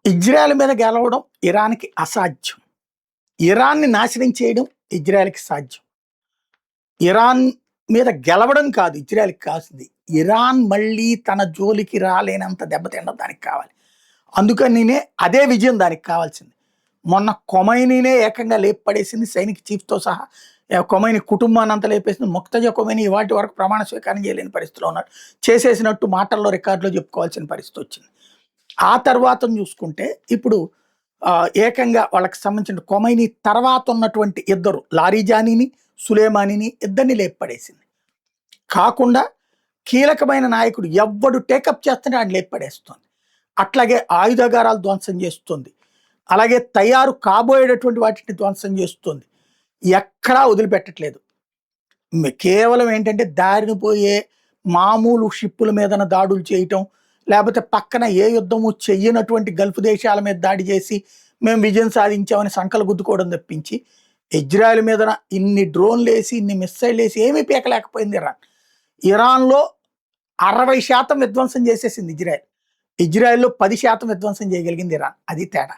Israel మీద గెలవడం ఇరాన్‌కి అసాధ్యం. ఇరాన్‌ని నాశనం చేయడం ఇజ్రాయెల్‌కి సాధ్యం. ఇరాన్ మీద గెలవడం కాదు ఇజ్రాయెల్‌కి కావాల్సింది. ఇరాన్ మళ్ళీ తన జోలికి రాలేనంత దెబ్బతినడం దానికి కావాలి. అందుకనినే అదే విజయం దానికి కావాల్సింది. మొన్న కొమైనీనే ఏకంగా లేపడేసింది సైనిక చీఫ్‌తో సహా. కొమైనీ కుటుంబాన్నంతా లేపేసింది. ముక్తజా కొమైనీ ఇవాల్టి వరకు ప్రమాణ స్వీకారం చేయలేని పరిస్థితిలో ఉన్నాడు. చేసేసినట్టు మాటల్లో రికార్డులో చెప్పుకోవాల్సిన పరిస్థితి వచ్చింది. ఆ తర్వాతను చూసుకుంటే ఇప్పుడు ఏకంగా వాళ్ళకి సంబంధించిన కొమైనీ తర్వాత ఉన్నటువంటి ఇద్దరు లారీజానీని, సులేమానీని ఇద్దరిని లేపడేసింది. కాకుండా కీలకమైన నాయకుడు ఎవ్వడు టేకప్ చేస్తేనే ఆయన లేపడేస్తుంది. అట్లాగే ఆయుధాగారాలు ధ్వంసం చేస్తుంది. అలాగే తయారు కాబోయేటటువంటి వాటిని ధ్వంసం చేస్తుంది. ఎక్కడా వదిలిపెట్టట్లేదు. కేవలం ఏంటంటే దారిన పోయే మామూలు షిప్పుల మీదన దాడులు చేయటం, లేకపోతే పక్కన ఏ యుద్ధము చెయ్యనటువంటి గల్ఫ్ దేశాల మీద దాడి చేసి మేము విజయం సాధించామని సంకలు గుద్దుకోవడం తప్పించి ఇజ్రాయెల్ మీదన ఇన్ని డ్రోన్లేసి ఇన్ని మిస్సైల్ వేసి ఏమీ పీకలేకపోయింది ఇరాన్. ఇరాన్లో 60% విధ్వంసం చేసేసింది ఇజ్రాయెల్. ఇజ్రాయెల్‌లో 10% విధ్వంసం చేయగలిగింది ఇరాన్. అది తేడా.